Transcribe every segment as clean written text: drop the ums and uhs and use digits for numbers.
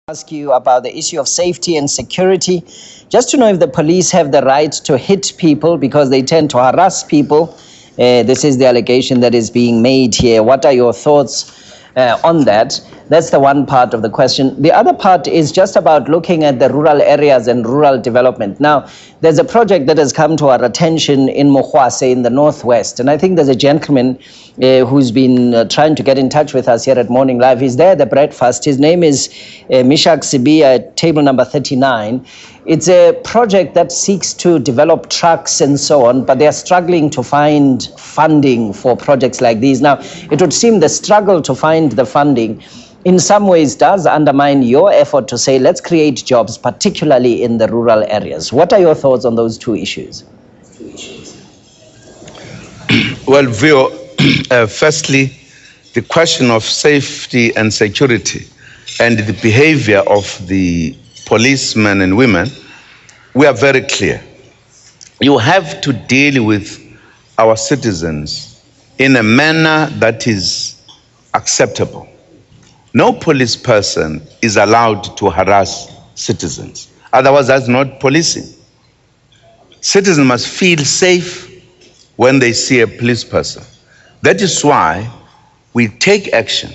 Ask you about the issue of safety and security, just to know if the police have the right to hit people because they tend to harass people. This is the allegation that is being made here. What are your thoughts on that? That's the one part of the question. The other part is just about looking at the rural areas and rural development. Now, there's a project that has come to our attention in Mokwase in the northwest, and I think there's a gentleman who's been trying to get in touch with us here at Morning Live. He's there at the breakfast. His name is Mishak Sibia, table number 39. It's a project that seeks to develop trucks and so on, but they are struggling to find funding for projects like these. Now, it would seem the struggle to find the funding in some ways does undermine your effort to say, let's create jobs, particularly in the rural areas. What are your thoughts on those two issues? Well, Vio, firstly, the question of safety and security and the behavior of the policemen and women, we are very clear. You have to deal with our citizens in a manner that is acceptable. No police person is allowed to harass citizens. Otherwise, that's not policing. Citizens must feel safe when they see a police person. That is why we take action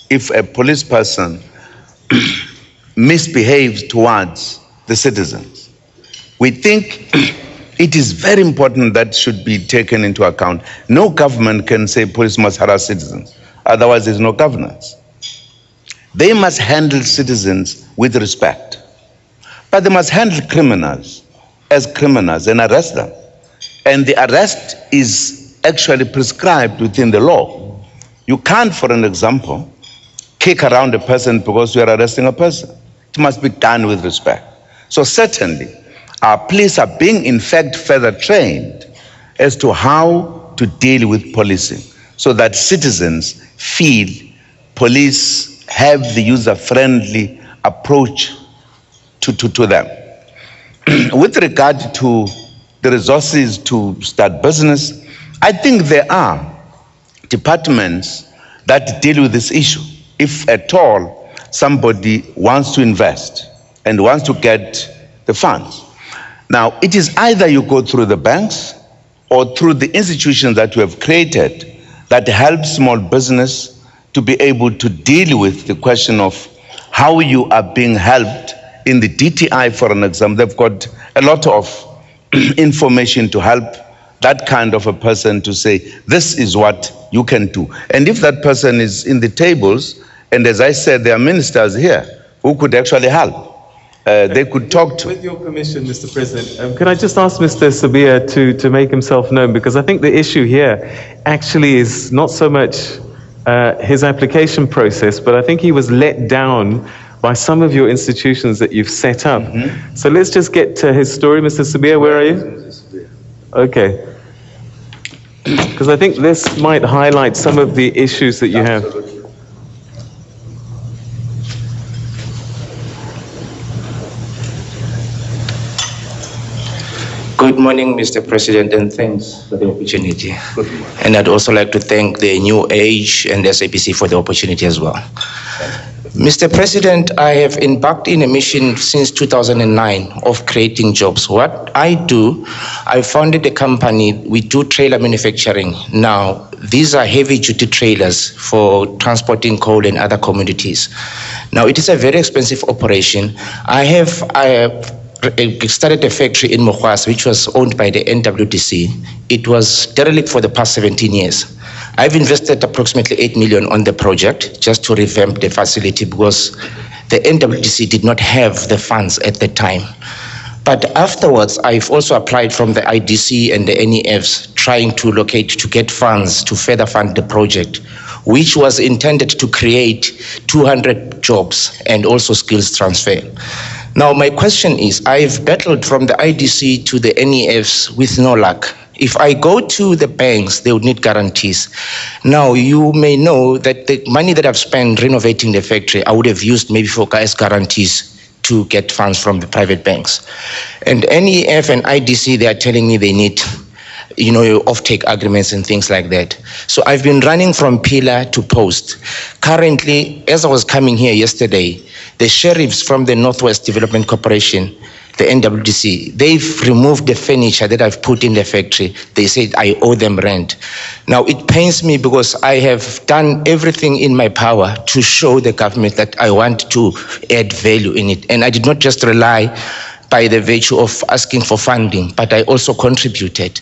if a police person misbehaves towards the citizens. We think it is very important that should be taken into account. No government can say police must harass citizens. Otherwise, there's no governance. They must handle citizens with respect. But they must handle criminals as criminals and arrest them. And the arrest is actually prescribed within the law. You can't, for an example, kick around a person because you are arresting a person. It must be done with respect. So certainly, our police are being, in fact, further trained as to how to deal with policing so that citizens feel police have the user-friendly approach to them. With regard to the resources to start business, I think there are departments that deal with this issue. If at all somebody wants to invest and wants to get the funds. Now, it is either you go through the banks or through the institutions that we have created that help small business to be able to deal with the question of how you are being helped. In the DTI, for an example, they've got a lot of information to help that kind of a person to say, this is what you can do. And if that person is in the tables, and as I said, there are ministers here who could actually help. They could talk to. With your permission, Mr. President, can I just ask Mr. Sabia to make himself known? Because I think the issue here actually is not so much his application process, but I think he was let down by some of your institutions that you've set up. Mm-hmm. So let's just get to his story. Mr. Sabia, where are you? Okay. Because I think this might highlight some of the issues that you have. Good morning, Mr. President, and thanks for the opportunity. And I'd also like to thank the New Age and SAPC for the opportunity as well. Mr. President, I have embarked in a mission since 2009 of creating jobs. What I do, I founded a company. We do trailer manufacturing. Now, these are heavy-duty trailers for transporting coal and other commodities. Now, it is a very expensive operation. I have started a factory in Mokwase, which was owned by the NWDC. It was derelict for the past 17 years. I've invested approximately 8 million on the project just to revamp the facility because the NWDC did not have the funds at the time. But afterwards, I've also applied from the IDC and the NEFs trying to get funds to further fund the project, which was intended to create 200 jobs and also skills transfer. Now, my question is, I've battled from the IDC to the NEFs with no luck. If I go to the banks, they would need guarantees. Now, you may know that the money that I've spent renovating the factory, I would have used maybe for as guarantees to get funds from the private banks. And NEF and IDC, they are telling me they need off-take agreements and things like that. So I've been running from pillar to post. Currently, as I was coming here yesterday, The sheriffs from the Northwest Development Corporation, the NWDC, they've removed the furniture that I've put in the factory. They said I owe them rent. Now, it pains me because I have done everything in my power to show the government that I want to add value in it. And I did not just rely by the virtue of asking for funding, but I also contributed.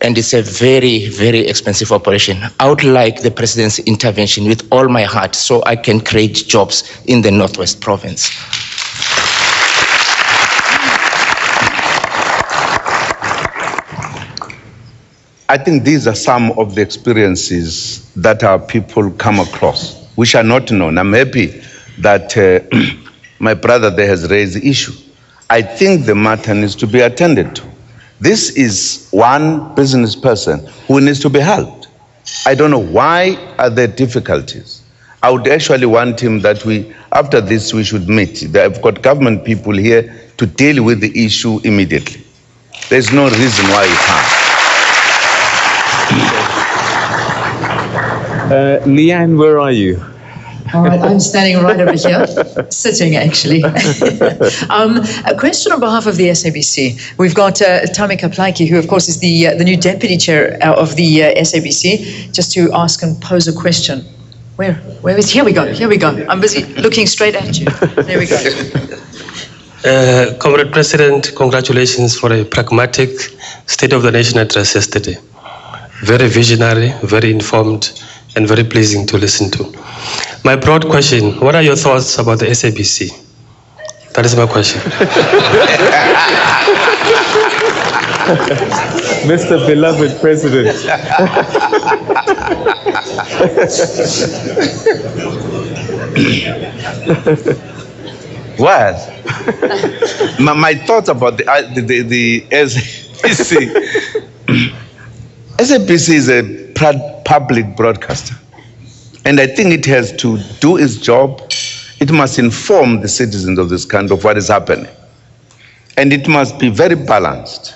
And it's a very, very expensive operation. I would like the president's intervention with all my heart so I can create jobs in the Northwest province. I think these are some of the experiences that our people come across, which are not known. I'm happy that my brother there has raised the issue. I think the matter needs to be attended to. This is one business person who needs to be helped. I don't know why are there difficulties. I would actually want him that after this, we should meet. I've got government people here to deal with the issue immediately. There's no reason why you can't. Leanne, where are you? All right, I'm standing right over here, sitting actually. A question on behalf of the SABC. We've got Tamika Plaiki, who of course is the new deputy chair of the SABC, just to ask and pose a question. Where is, here we go. I'm busy looking straight at you. There we go. Comrade President, congratulations for a pragmatic State of the Nation address yesterday. Very visionary, very informed, and very pleasing to listen to. My broad question, what are your thoughts about the SABC? That is my question. Mr. Beloved President. Well, my thoughts about the SABC. SABC is a public broadcaster. And I think it has to do its job. It must inform the citizens of this country of what is happening. And it must be very balanced.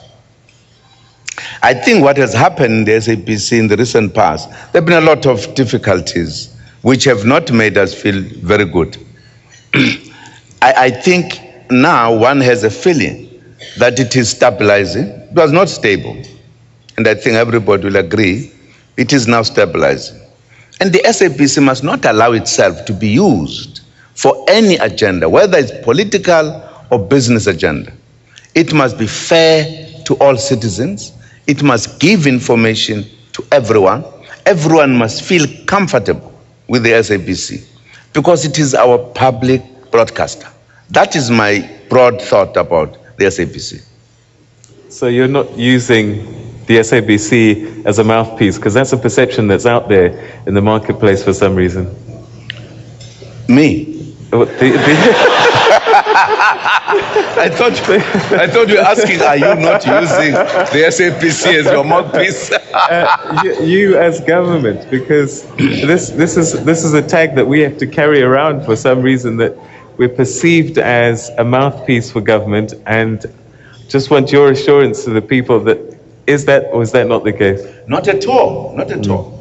I think what has happened in the SABC in the recent past, there have been a lot of difficulties which have not made us feel very good. I think now one has a feeling that it is stabilizing. It was not stable. And I think everybody will agree it is now stabilizing. And the SABC must not allow itself to be used for any agenda, whether it's political or business agenda. It must be fair to all citizens. It must give information to everyone. Everyone must feel comfortable with the SABC because it is our public broadcaster. That is my broad thought about the SABC. So you're not using the SABC as a mouthpiece, because that's a perception that's out there in the marketplace for some reason. Me? I thought you were asking, are you not using the SABC as your mouthpiece? You as government, because this is a tag that we have to carry around for some reason, that we're perceived as a mouthpiece for government, and just want your assurance to the people that is that or is that not the case? Not at all, not at all.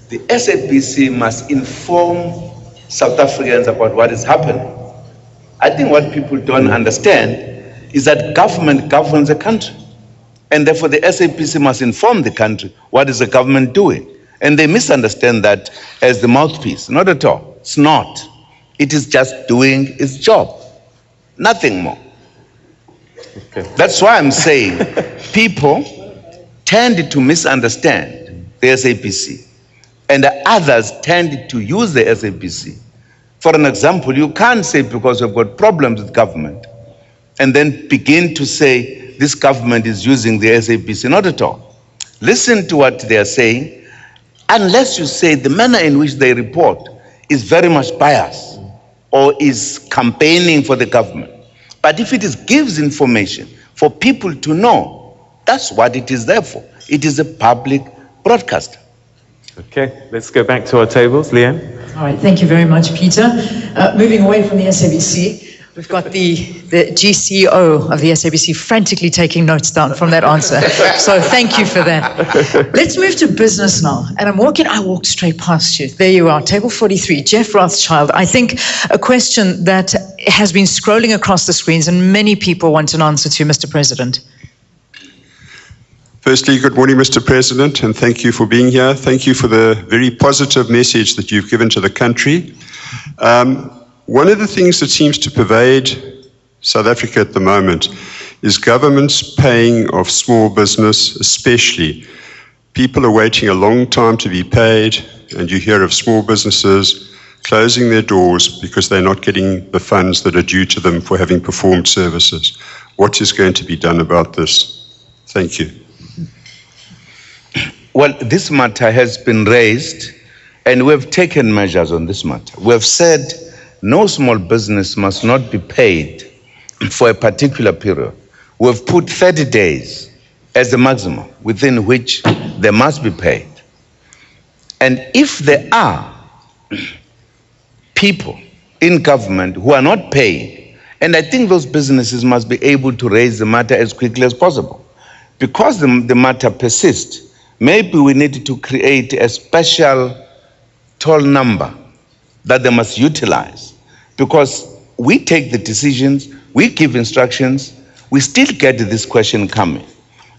The SABC must inform South Africans about what is happening. I think what people don't understand is that government governs a country. And therefore the SABC must inform the country what is the government doing. And they misunderstand that as the mouthpiece. Not at all. It's not. It is just doing its job. Nothing more. Okay. That's why I'm saying people tend to misunderstand the SABC, and others tend to use the SABC. For an example, you can't say because we've got problems with government and then begin to say this government is using the SABC. Not at all. Listen to what they are saying, unless you say the manner in which they report is very much biased or is campaigning for the government. But if it gives information for people to know, that's what it is there for. It is a public broadcaster. Okay, let's go back to our tables. Leanne? All right, thank you very much, Peter. Moving away from the SABC, we've got the GCO of the SABC frantically taking notes down from that answer. So thank you for that. Let's move to business now. And I walked straight past you. There you are, table 43, Jeff Rothschild. I think a question that has been scrolling across the screens, and many people want an answer to, Mr. President. Firstly, good morning, Mr. President, and thank you for being here. Thank you for the very positive message that you've given to the country. One of the things that seems to pervade South Africa at the moment is government's paying of small business, especially. People are waiting a long time to be paid, and you hear of small businesses closing their doors because they're not getting the funds that are due to them for having performed services. What is going to be done about this? Thank you. Well, this matter has been raised, and we've taken measures on this matter. We have said no small business must not be paid for a particular period. We've put 30 days as the maximum within which they must be paid. And if there are people in government who are not paying, and I think those businesses must be able to raise the matter as quickly as possible. Because the matter persists, maybe we need to create a special toll number that they must utilize, because we take the decisions, we give instructions, we still get this question coming.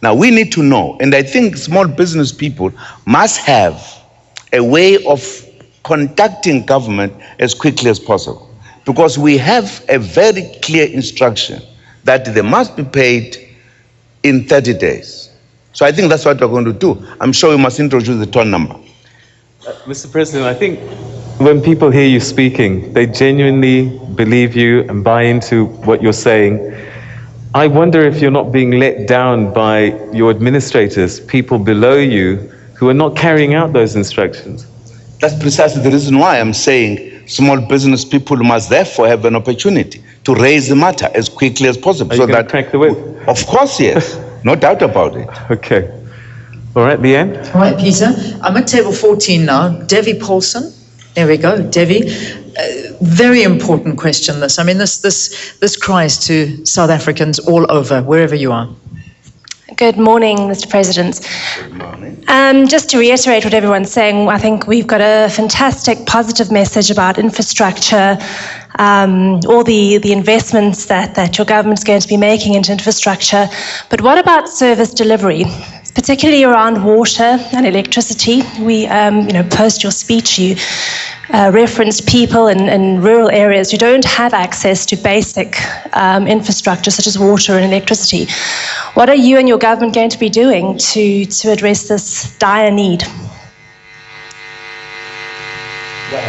Now we need to know, and I think small business people must have a way of contacting government as quickly as possible, because we have a very clear instruction that they must be paid in 30 days. So I think that's what we're going to do. I'm sure we must introduce the toll number. Mr. President, I think when people hear you speaking, they genuinely believe you and buy into what you're saying. I wonder if you're not being let down by your administrators, people below you, who are not carrying out those instructions. That's precisely the reason why I'm saying small business people must therefore have an opportunity to raise the matter as quickly as possible. Are you going to crack the whip? Of course, yes. No doubt about it. Okay. All right, Leanne? All right, Peter. I'm at table 14 now. Devi Paulson. There we go. Devi. Very important question, this. I mean, this cries to South Africans all over, wherever you are. Good morning, Mr. President. Good morning. Just to reiterate what everyone's saying, I think we've got a fantastic positive message about infrastructure, all the investments that your government's going to be making into infrastructure. But what about service delivery, particularly around water and electricity? We, post your speech, you referenced people in rural areas who don't have access to basic infrastructure such as water and electricity. What are you and your government going to be doing to address this dire need? Well,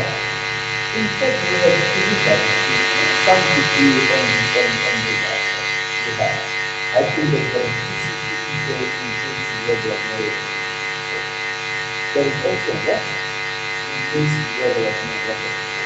in fact, we have some degree on that. I think that there is also that in case where there was no water.